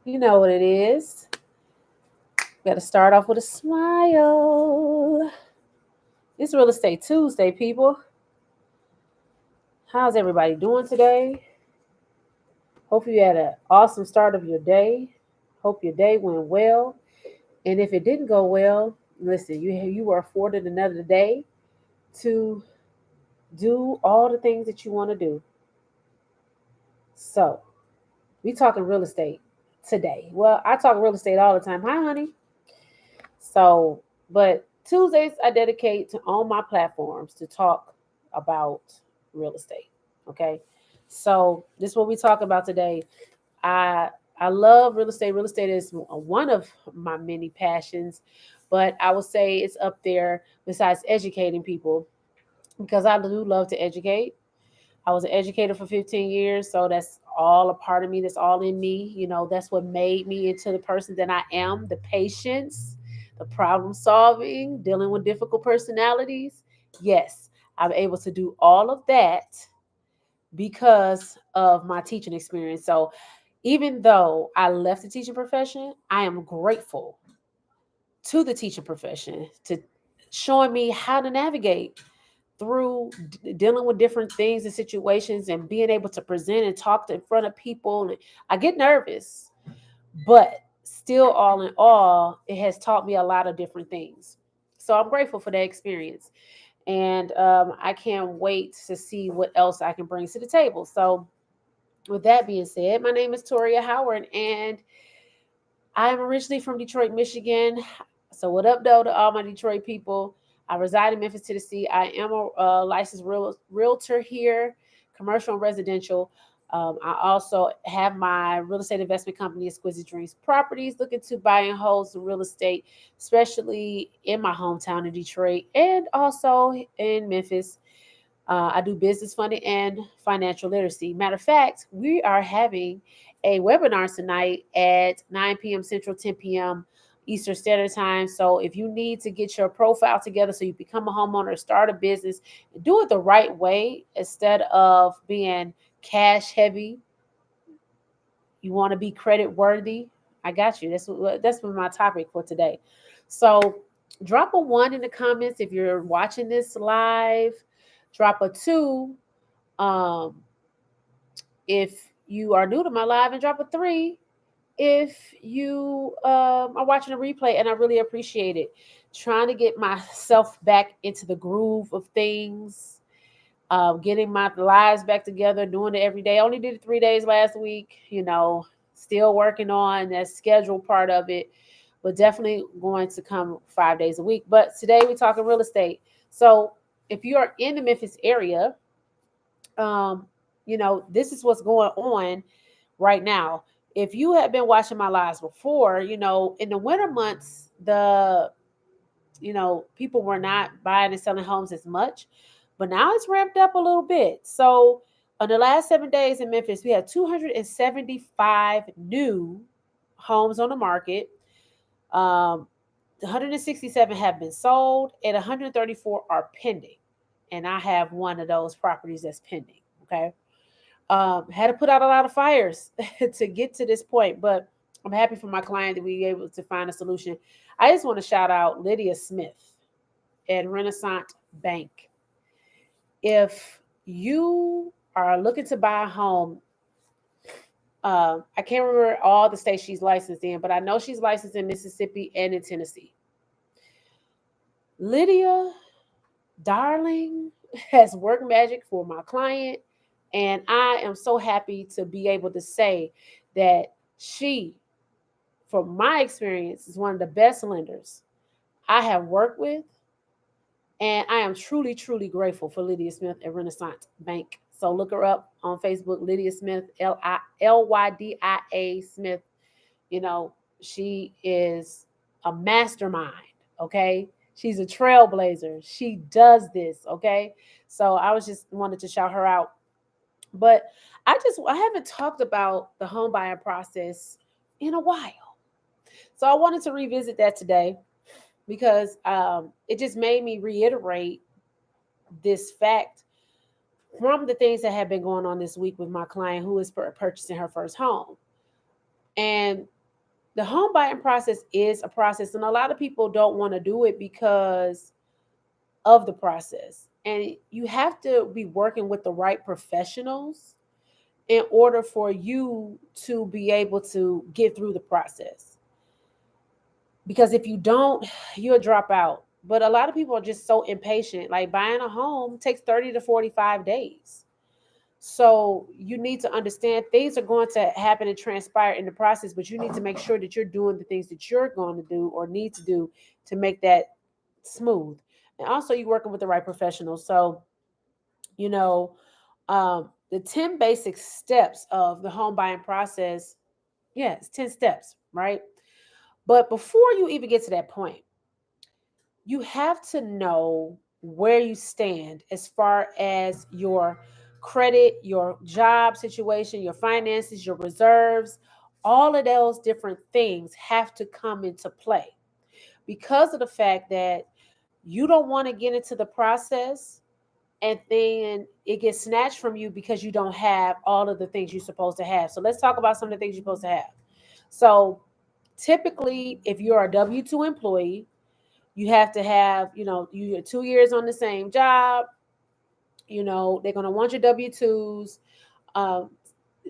You know what it is. Got to start off with a smile. It's Real Estate Tuesday, people. How's everybody doing today? Hope you had an awesome start of your day. Hope your day went well. And if it didn't go well, listen, you were afforded another day to do all the things that you want to do. So, we talking real estate today. Well, I talk real estate all the time. Hi, honey. So, but Tuesdays I dedicate to on my platforms to talk about real estate. Okay. So this is what we talk about today. I I love real estate. Real estate is one of my many passions, but I would say it's up there besides educating people because I do love to educate. I was an educator for 15 years, so that's all a part of me. That's all in me. That's what made me into the person that I am, the patience, the problem solving, dealing with difficult personalities. Yes, I'm able to do all of that because of my teaching experience. So even though I left the teaching profession, I am grateful to the teaching profession to showing me how to navigate through dealing with different things and situations and being able to present and talk in front of people. And I get nervous, but still, all in all, it has taught me a lot of different things. So I'm grateful for that experience. And I can't wait to see what else I can bring to the table. So, with that being said, my name is Toria Howard, and I'm originally from Detroit, Michigan. So, what up, though, to all my Detroit people? I reside in Memphis, Tennessee. I am a licensed realtor here, commercial and residential. I also have my real estate investment company, Exquisite Dreams Properties, looking to buy and hold some real estate, especially in my hometown of Detroit and also in Memphis. I do business funding and financial literacy. Matter of fact, we are having a webinar tonight at 9 p.m. Central, 10 p.m. Eastern Standard Time. So if you need to get your profile together so you become a homeowner, start a business, do it the right way instead of being cash heavy. You want to be credit worthy. I got you. That's my topic for today. So drop a one in the comments if you're watching this live. Drop a two um, if you are new to my live, and drop a three if you are watching a replay. And I really appreciate it. Trying to get myself back into the groove of things, getting my lives back together, doing it every day. I only did it 3 days last week, still working on that schedule part of it, but definitely going to come 5 days a week. But today we're talking real estate. So if you are in the Memphis area, um, this is what's going on right now. If you have been watching my lives before, in the winter months, people were not buying and selling homes as much, but now it's ramped up a little bit. So, on the last 7 days in Memphis, we had 275 new homes on the market. Um, 167 have been sold, and 134 are pending. And I have one of those properties that's pending. Okay. Had to put out a lot of fires to get to this point, but I'm happy for my client that we were able to find a solution. I just want to shout out Lydia Smith at Renaissance Bank. If you are looking to buy a home, I can't remember all the states she's licensed in, but I know she's licensed in Mississippi and in Tennessee. Lydia, darling, has work magic for my client. And I am so happy to be able to say that she, from my experience, is one of the best lenders I have worked with. And I am truly, truly grateful for Lydia Smith at Renaissance Bank. So look her up on Facebook, Lydia Smith, Lydia Smith. You know, she is a mastermind, okay? She's a trailblazer. She does this, okay? So I was just wanted to shout her out. But I haven't talked about the home buying process in a while. So I wanted to revisit that today because it just made me reiterate this fact from the things that have been going on this week with my client who is purchasing her first home. And The home buying process is a process, and a lot of people don't want to do it because of the process. And you have to be working with the right professionals in order for you to be able to get through the process. Because if you don't, you'll drop out. But a lot of people are just so impatient. Like buying a home takes 30 to 45 days. So you need to understand things are going to happen and transpire in the process, but you need to make sure that you're doing the things that you're going to do or need to do to make that smooth. And also, you're working with the right professionals. So, you know, the 10 basic steps of the home buying process, yeah, it's 10 steps, right? But before you even get to that point, you have to know where you stand as far as your credit, your job situation, your finances, your reserves. All of those different things have to come into play because of the fact that you don't want to get into the process and then it gets snatched from you because you don't have all of the things you're supposed to have. So let's talk about some of the things you're supposed to have. So typically, if you're a W-2 employee, you have to have, you're 2 years on the same job. They're going to want your W-2s. Um,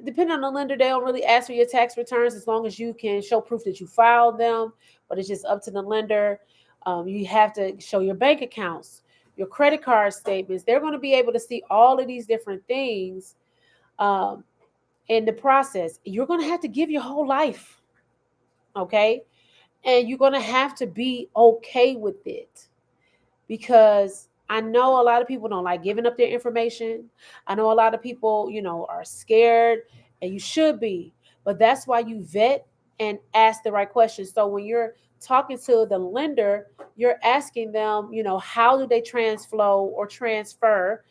Depending on the lender, they don't really ask for your tax returns as long as you can show proof that you filed them, but it's just up to the lender. You have to show your bank accounts, your credit card statements. They're going to be able to see all of these different things um, in the process. You're going to have to give your whole life, okay? And you're going to have to be okay with it because I know a lot of people don't like giving up their information. I know a lot of people, are scared, and you should be. But that's why you vet and ask the right questions. So when you're talking to the lender, you're asking them, how do they transflow or transfer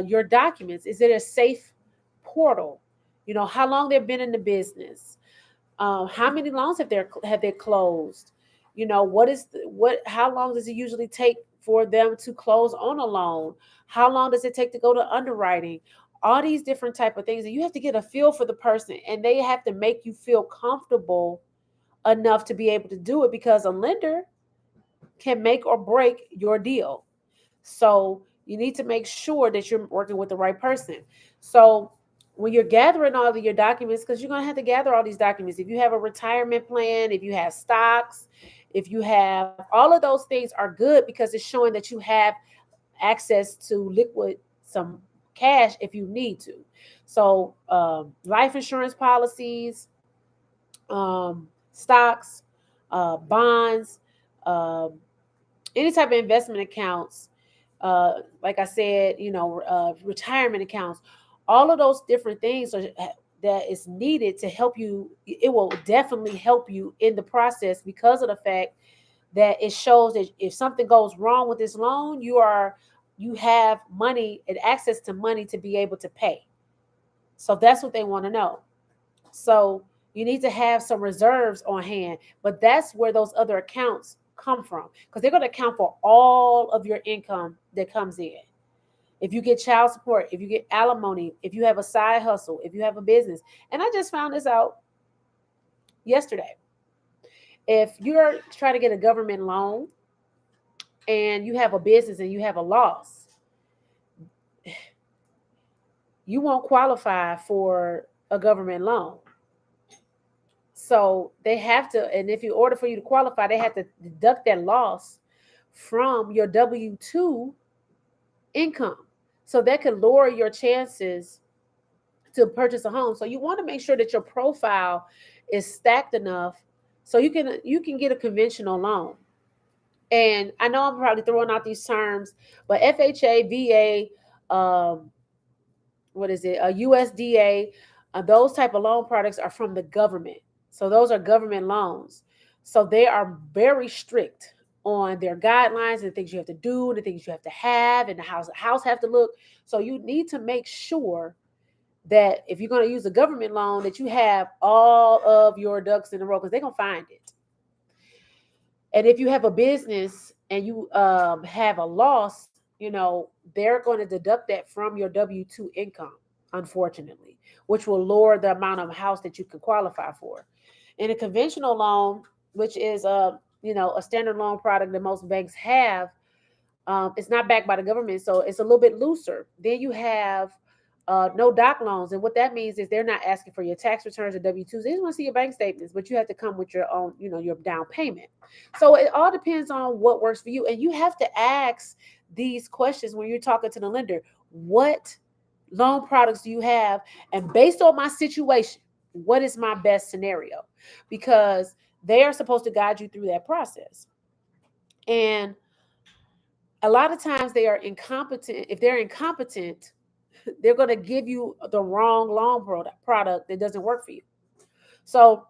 your documents? Is it a safe portal? How long they've been in the business? How many loans have they closed? What is what? How long does it usually take for them to close on a loan? How long does it take to go to underwriting? All these different type of things, and you have to get a feel for the person, and they have to make you feel comfortable enough to be able to do it because a lender can make or break your deal. So you need to make sure that you're working with the right person. So when you're gathering all of your documents, because you're going to have to gather all these documents, if you have a retirement plan, if you have stocks, if you have all of those things are good because it's showing that you have access to liquid some cash if you need to. So life insurance policies, stocks, bonds, um, any type of investment accounts, like I said, retirement accounts, all of those different things that is needed to help you. It will definitely help you in the process because of the fact that it shows that if something goes wrong with this loan, you have money and access to money to be able to pay. So that's what they want to know. So you need to have some reserves on hand, but that's where those other accounts come from because they're going to account for all of your income that comes in. If you get child support, if you get alimony, if you have a side hustle, if you have a business. And I just found this out yesterday. If you're trying to get a government loan and you have a business and you have a loss, you won't qualify for a government loan. So they have to, and if in order for you to qualify, they have to deduct that loss from your W-2 income. So that could lower your chances to purchase a home. So you want to make sure that your profile is stacked enough so you can get a conventional loan. And I know I'm probably throwing out these terms, but FHA, VA, what is it, a USDA, those type of loan products are from the government. So those are government loans. So they are very strict on their guidelines and the things you have to do, the things you have to have, and the house have to look. So you need to make sure that if you're going to use a government loan, that you have all of your ducks in a row because they're going to find it. And if you have a business and you have a loss, they're going to deduct that from your W-2 income, unfortunately, which will lower the amount of house that you can qualify for. In a conventional loan, which is a standard loan product that most banks have, it's not backed by the government, so it's a little bit looser. Then you have no doc loans, and what that means is they're not asking for your tax returns or W-2s. They just want to see your bank statements, but you have to come with your own, your down payment. So it all depends on what works for you, and you have to ask these questions when you're talking to the lender. What loan products do you have? And based on my situation, what is my best scenario? Because they are supposed to guide you through that process. And a lot of times they are incompetent. If they're incompetent, they're going to give you the wrong loan product that doesn't work for you. So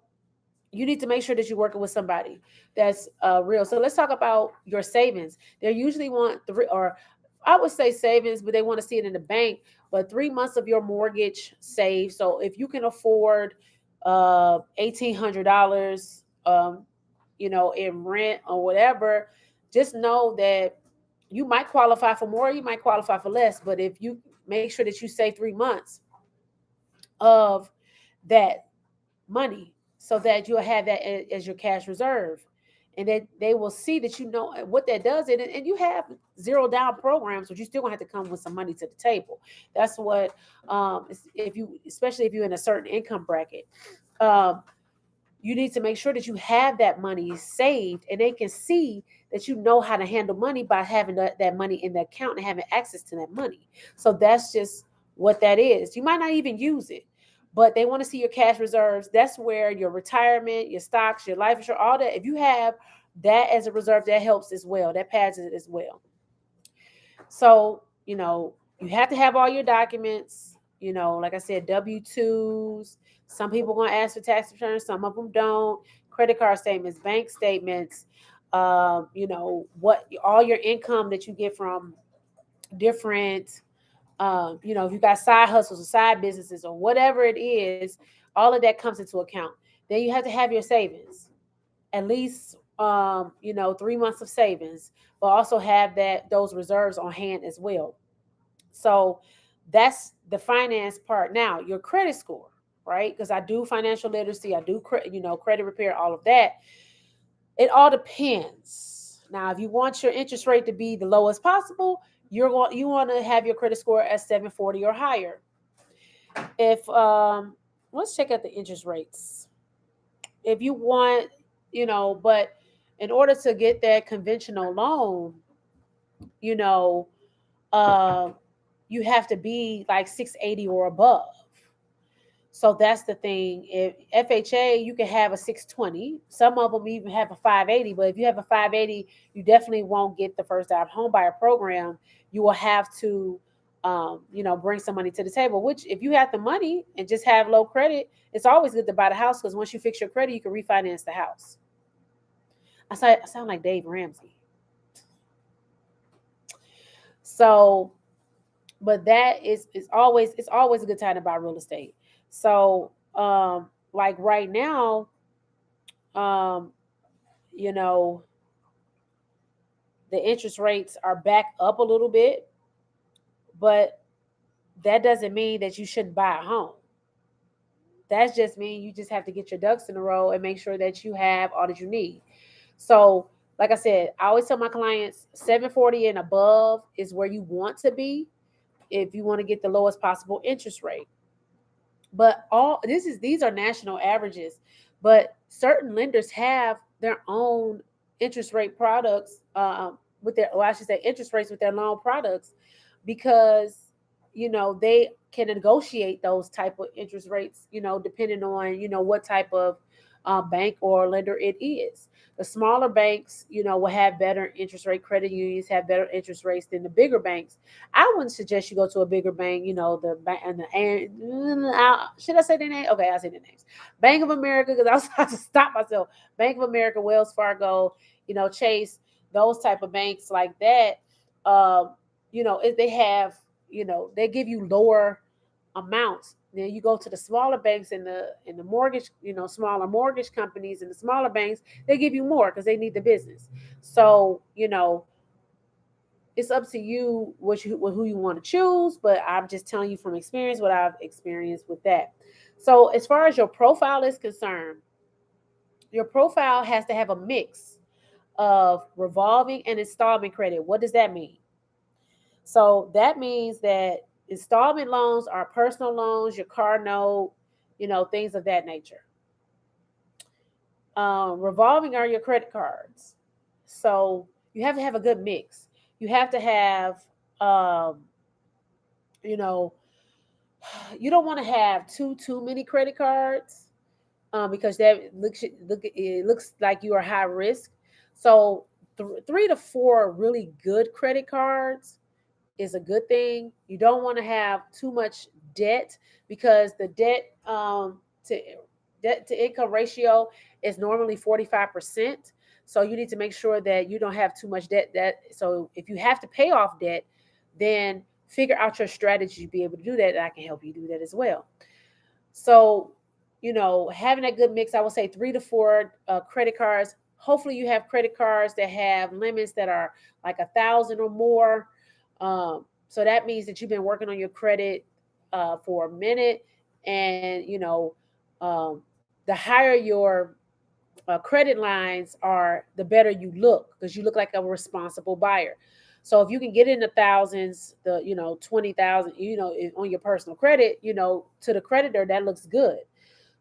you need to make sure that you're working with somebody that's real. So let's talk about your savings. They usually want or I would say savings, but they want to see it in the bank. But 3 months of your mortgage saved. So if you can afford $1,800, in rent or whatever, just know that you might qualify for more, you might qualify for less. But if you make sure that you save 3 months of that money so that you'll have that as your cash reserve, and that they will see that you know what that does. And you have zero down programs, but you still gonna have to come with some money to the table. That's what if you, especially if you're in a certain income bracket, um, you need to make sure that you have that money saved, and they can see that you know how to handle money by having that money in the account and having access to that money. So that's just what that is. You might not even use it, but they want to see your cash reserves. That's where your retirement, your stocks, your life insurance, all that, if you have that as a reserve, that helps as well. That pads it as well. So, you have to have all your documents, like I said, W-2s. Some people going to ask for tax returns, some of them don't. Credit card statements, bank statements, what all your income that you get from different, if you got side hustles or side businesses or whatever it is, all of that comes into account. Then you have to have your savings, at least 3 months of savings, but also have those reserves on hand as well. So that's the finance part. Now your credit score, right? Because I do financial literacy, I do credit repair, all of that. It all depends. Now, if you want your interest rate to be the lowest possible, you want to have your credit score at 740 or higher. If let's check out the interest rates. If you want, but in order to get that conventional loan, you know, uh, you have to be like 680 or above. So that's the thing. If FHA, you can have a 620. Some of them even have a 580. But if you have a 580, you definitely won't get the first out home buyer program. You will have to, bring some money to the table. Which, if you have the money and just have low credit, it's always good to buy the house, because once you fix your credit, you can refinance the house. I sound like Dave Ramsey. So, but that is always, it's always a good time to buy real estate. So, like right now, um, you know, the interest rates are back up a little bit, but that doesn't mean that you shouldn't buy a home. That's just mean you just have to get your ducks in a row and make sure that you have all that you need. So, like I said, I always tell my clients 740 and above is where you want to be if you want to get the lowest possible interest rate. But these are national averages, but certain lenders have their own interest rate products, with their, well, I should say interest rates with their loan products, because they can negotiate those type of interest rates, depending on what type of bank or lender it is. The smaller banks, will have better interest rate. Credit unions have better interest rates than the bigger banks. I wouldn't suggest you go to a bigger bank. The bank should I say their name? Okay, I say their names. Bank of America, because I was about to stop myself. Bank of America, Wells Fargo, Chase, those type of banks like that. If they have, they give you lower amounts. Then you go to the smaller banks and the mortgage, smaller mortgage companies and the smaller banks, they give you more because they need the business. So, it's up to you who you want to choose, but I'm just telling you from experience what I've experienced with that. So as far as your profile is concerned, Your profile has to have a mix of revolving and installment credit. What does that mean? So that means that installment loans are personal loans, your car note, things of that nature. Revolving are your credit cards. So you have to have a good mix. You have to have, um, you know, you don't want to have too many credit cards, because it looks like you are high risk. So 3 to 4 really good credit cards is a good thing. You don't want to have too much debt, because the to debt to income ratio is normally 45%. So you need to make sure that you don't have too much debt. So if you have to pay off debt, then figure out your strategy to be able to do that. And I can help you do that as well. So, having a good mix, I would say 3 to 4 credit cards. Hopefully, you have credit cards that have limits that are like 1,000 or more. So that means that you've been working on your credit for a minute, and the higher your credit lines are, the better you look, because you look like a responsible buyer. So if you can get in the thousands, the 20,000, on your personal credit, to the creditor, that looks good.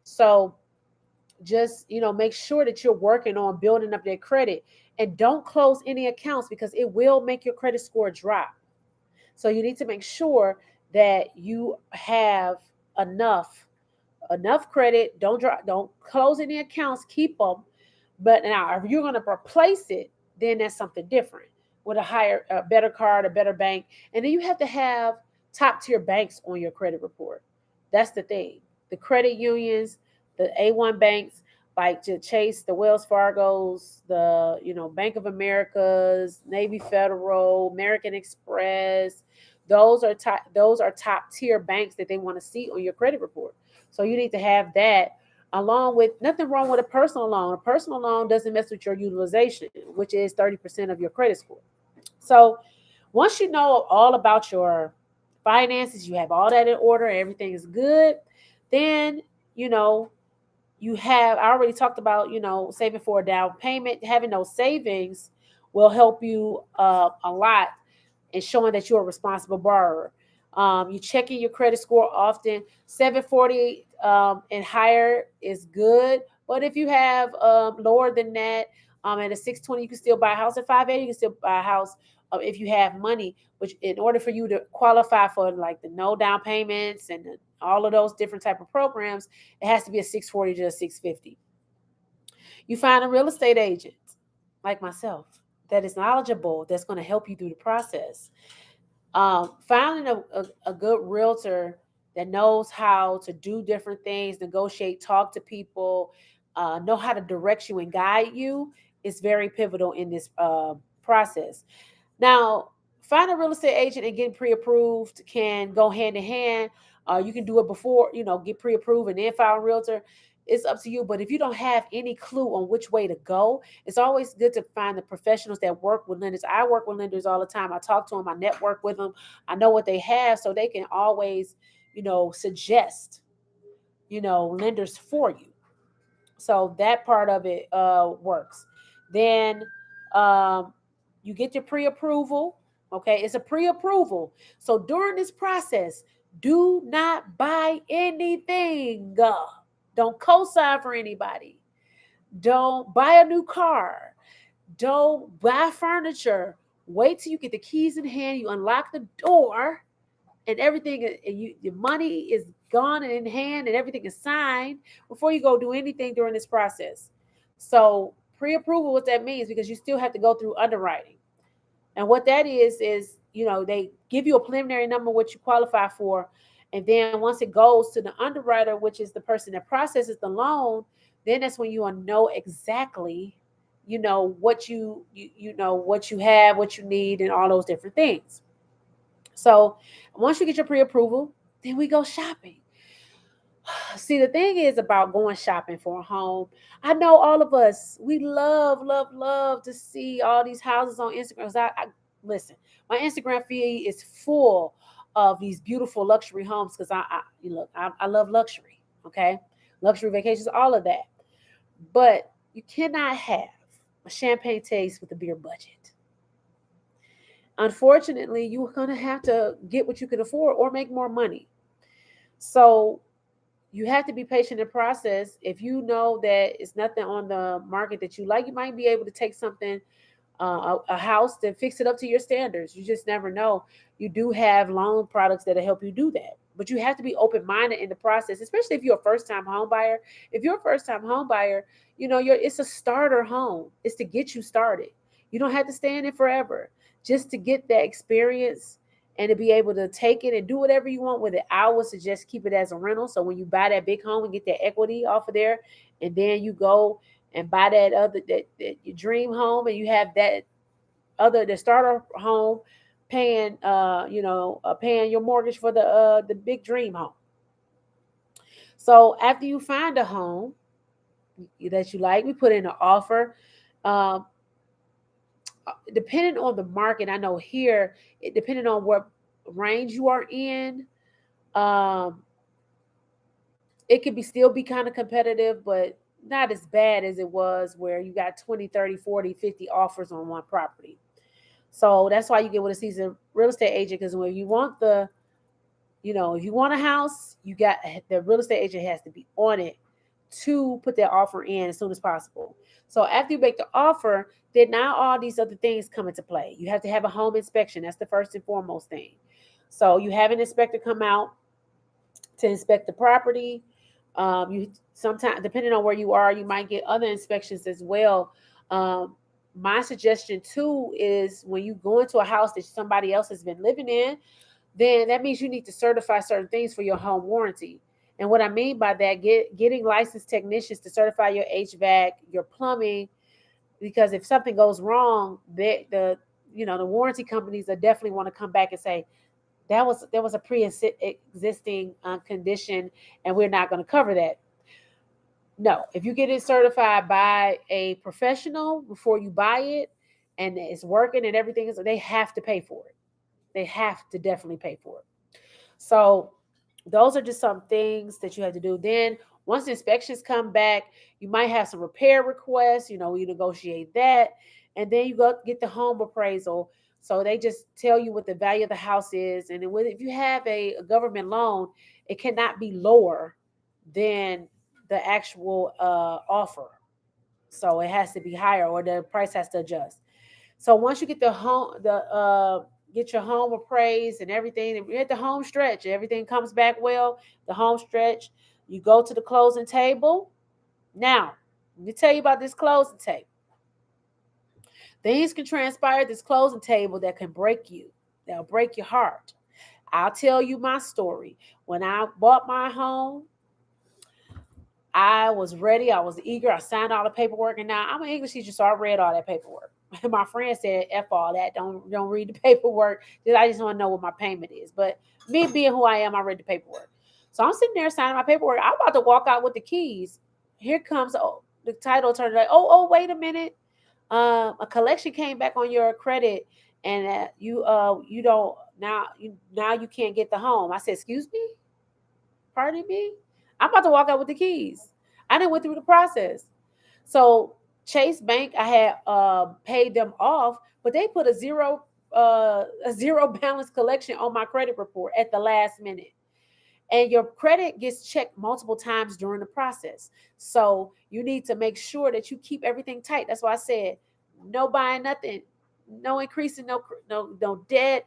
So just make sure that you're working on building up their credit, and don't close any accounts, because it will make your credit score drop. So you need to make sure that you have enough credit. Don't close any accounts, keep them. But now, if you're going to replace it, then that's something different, with a better card, a better bank. And then you have to have top tier banks on your credit report. That's the thing. The credit unions, the A1 banks, like the Chase, the Wells Fargo's, the Bank of America's, Navy Federal, American Express. Those are top tier banks that they want to see on your credit report. So you need to have that, along with, nothing wrong with a personal loan. A personal loan doesn't mess with your utilization, which is 30% of your credit score. So once you know all about your finances, you have all that in order, everything is good, then, you know, I already talked about, saving for a down payment. Having those savings will help you a lot, and showing that you're a responsible borrower. You checking your credit score often. 740 and higher is good, but if you have lower than that, at a 620, you can still buy a house. At 580, you can still buy a house if you have money. Which, in order for you to qualify for like the no down payments and all of those different type of programs, it has to be a 640 to a 650. You find a real estate agent like myself that is knowledgeable, that's going to help you through the process. Finding a good realtor that knows how to do different things, negotiate, talk to people, know how to direct you and guide you, is very pivotal in this process. Now, find a real estate agent and getting pre-approved can go hand in hand. You can do it before, get pre-approved and then file a realtor. It's up to you. But if you don't have any clue on which way to go, it's always good to find the professionals that work with lenders. I work with lenders all the time. I talk to them. I network with them. I know what they have, so they can always, suggest, lenders for you. So that part of it works. Then you get your pre-approval. Okay, it's a pre-approval. So during this process, do not buy anything. Don't co-sign for anybody. Don't buy a new car. Don't buy furniture. Wait till you get the keys in hand. You unlock the door, and everything, and your money is gone and in hand, and everything is signed before you go do anything during this process. So pre-approval, what that means, because you still have to go through underwriting. And what that is, they give you a preliminary number, what you qualify for. And then once it goes to the underwriter, which is the person that processes the loan, then that's when you will know exactly, what what you have, what you need, and all those different things. So once you get your pre-approval, then we go shopping. See, the thing is about going shopping for a home. I know all of us, we love, love, love to see all these houses on Instagram. Listen, my Instagram feed is full of these beautiful luxury homes, because I love luxury. Okay, luxury vacations, all of that. But You cannot have a champagne taste with a beer budget. Unfortunately, you're going to have to get what you can afford or make more money. So you have to be patient in the process. If you know that it's nothing on the market that you like, you might be able to take something, a house, to fix it up to your standards. You just never know. You do have loan products that'll help you do that, but you have to be open minded in the process, especially if you're a first time home buyer. If you're a first time home buyer, it's a starter home. It's to get you started. You don't have to stay in it forever. Just to get that experience and to be able to take it and do whatever you want with it. I would suggest keep it as a rental. So when you buy that big home and get that equity off of there, and then you go and buy that other that your dream home, and you have that the starter home paying paying your mortgage for the big dream home. So after you find a home that you like, we put in an offer. Um, Depending on the market, I know here, depending on what range you are in, um, it could be still be kind of competitive, but not as bad as it was where you got 20, 30, 40, 50 offers on one property. So that's why you get with a seasoned real estate agent, because when you want if you want a house, you got the real estate agent has to be on it to put that offer in as soon as possible. So after you make the offer, then now all these other things come into play. You have to have a home inspection. That's the first and foremost thing. So you have an inspector come out to inspect the property. You sometimes, depending on where you are, you might get other inspections as well. My suggestion too is when you go into a house that somebody else has been living in, then that means you need to certify certain things for your home warranty. And what I mean by that, getting licensed technicians to certify your HVAC, your plumbing, because if something goes wrong, the warranty companies are definitely want to come back and say there was a pre-existing condition, and we're not going to cover that. No, if you get it certified by a professional before you buy it, and it's working and everything is, they have to pay for it. They have to definitely pay for it. So those are just some things that you have to do. Then once the inspections come back, you might have some repair requests. We negotiate that, and then you go get the home appraisal. So they just tell you what the value of the house is, and then if you have a government loan, it cannot be lower than the actual offer. So it has to be higher, or the price has to adjust. So once you get get your home appraised and everything, and you're at the home stretch, everything comes back well. The home stretch, you go to the closing table. Now, let me tell you about this closing table. Things can transpire at this closing table that can break you. That'll break your heart. I'll tell you my story. When I bought my home, I was ready. I was eager. I signed all the paperwork, and now I'm an English teacher, so I read all that paperwork. My friend said, "F all that. Don't read the paperwork. I just want to know what my payment is." But me being who I am, I read the paperwork. So I'm sitting there signing my paperwork. I'm about to walk out with the keys. Here comes the title attorney. Like, oh, wait a minute. A collection came back on your credit, and you don't now you can't get the home. I said, "Excuse me, pardon me." I'm about to walk out with the keys. I didn't went through the process. So Chase Bank, I had paid them off, but they put a zero balance collection on my credit report at the last minute. And your credit gets checked multiple times during the process. So you need to make sure that you keep everything tight. That's why I said no buying nothing, no increasing, no debt,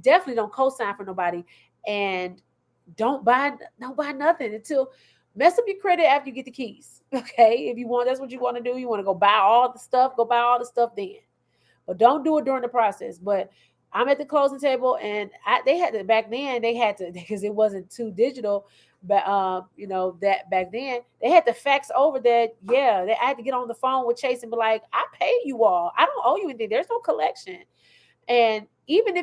definitely don't co-sign for nobody, and don't buy nothing until mess up your credit after you get the keys. Okay, if you want, that's what you want to do. You want to go buy all the stuff, go buy all the stuff then, but don't do it during the process. But I'm at the closing table, and they had to back then. They had to because it wasn't too digital, but that back then they had to fax over that. Yeah, I had to get on the phone with Chase and be like, "I paid you all. I don't owe you anything. There's no collection." And even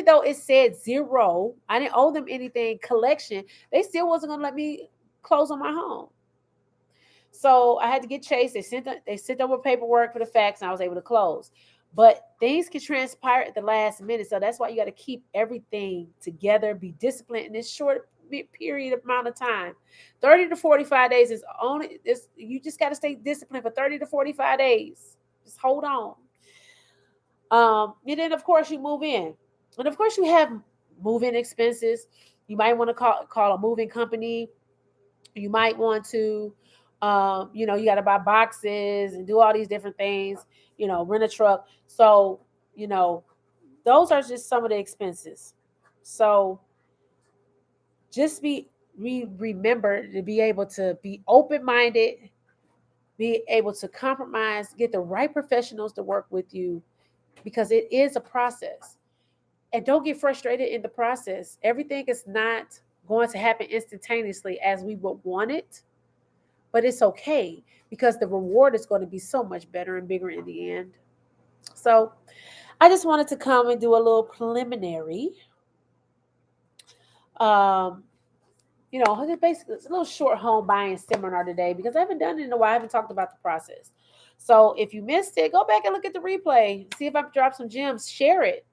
though it said zero, I didn't owe them anything collection. They still wasn't gonna let me close on my home. So I had to get Chase. They sent over paperwork for the facts, and I was able to close. But things can transpire at the last minute, so that's why you got to keep everything together. Be disciplined in this short period amount of time. 30 to 45 days is only this. You just got to stay disciplined for 30 to 45 days. Just hold on. And then of course you move in, and of course you have move-in expenses. You might want to call a moving company. You might want to, you got to buy boxes and do all these different things. Rent a truck. So, you know, those are just some of the expenses. So just remember to be able to be open minded, be able to compromise, get the right professionals to work with you, because it is a process. And don't get frustrated in the process. Everything is not going to happen instantaneously as we would want it, but it's okay because the reward is going to be so much better and bigger in the end. So I just wanted to come and do a little preliminary, um, basically it's a little short home buying seminar today because I haven't done it in a while. I haven't talked about the process. So if you missed it, go back and look at the replay. See if I've dropped some gems. Share it.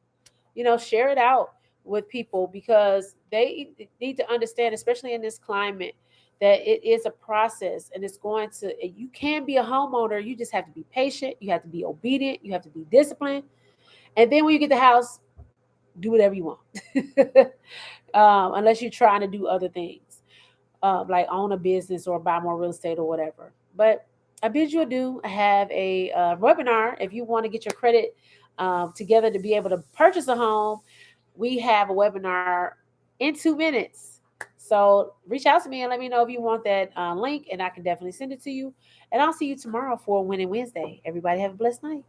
Share it out with people because they need to understand, especially in this climate, that it is a process and it's going to, you can be a homeowner. You just have to be patient. You have to be obedient. You have to be disciplined. And then when you get the house, do whatever you want. Unless you're trying to do other things, like own a business or buy more real estate or whatever. But I bid you adieu. I have a webinar. If you want to get your credit together to be able to purchase a home, we have a webinar in 2 minutes. So reach out to me and let me know if you want that link, and I can definitely send it to you. And I'll see you tomorrow for Winning Wednesday. Everybody have a blessed night.